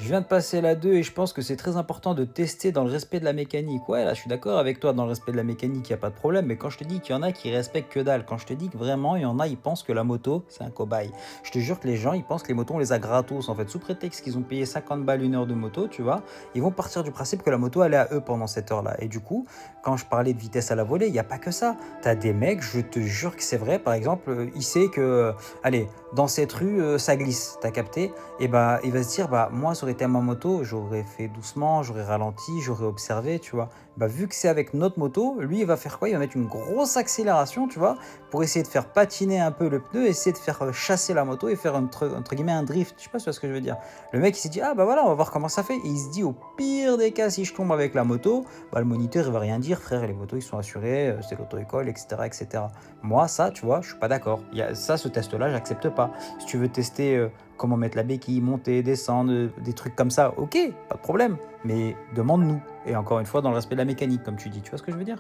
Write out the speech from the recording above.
Je viens de passer la 2 et je pense que c'est très important de tester dans le respect de la mécanique. Ouais, là, je suis d'accord avec toi dans le respect de la mécanique, il y a pas de problème. Mais quand je te dis qu'il y en a qui respectent que dalle, quand je te dis que vraiment, il y en a, ils pensent que la moto, c'est un cobaye. Je te jure que les gens, ils pensent que les motos, on les a gratos. En fait, sous prétexte qu'ils ont payé 50 balles une heure de moto, tu vois, ils vont partir du principe que la moto, elle est à eux pendant cette heure-là. Et du coup, quand je parlais de vitesse à la volée, il n'y a pas que ça. T'as des mecs, je te jure que c'est vrai, par exemple, il sait que, allez, dans cette rue, ça glisse, t'as capté? Et bah, il va se dire, bah, moi, ça aurait été à ma moto, j'aurais fait doucement, j'aurais ralenti, j'aurais observé, tu vois. Bah, vu que c'est avec notre moto, lui, il va faire quoi? Il va mettre une grosse accélération, tu vois, pour essayer de faire patiner un peu le pneu, essayer de faire chasser la moto et faire entre guillemets un drift. Je sais pas si tu vois ce que je veux dire. Le mec, il s'est dit, ah bah voilà, on va voir comment ça fait. Et il se dit, au pire des cas, si je tombe avec la moto, bah, le moniteur, il va rien dire, frère, les motos, ils sont assurés, c'est l'auto-école, etc., etc. Moi, ça, tu vois, je suis pas d'accord. Ça, ce test-là, j'accepte pas. Si tu veux tester comment mettre la béquille, monter, descendre, des trucs comme ça, ok, pas de problème. Mais demande-nous. Et encore une fois, dans le respect de la mécanique, comme tu dis. Tu vois ce que je veux dire?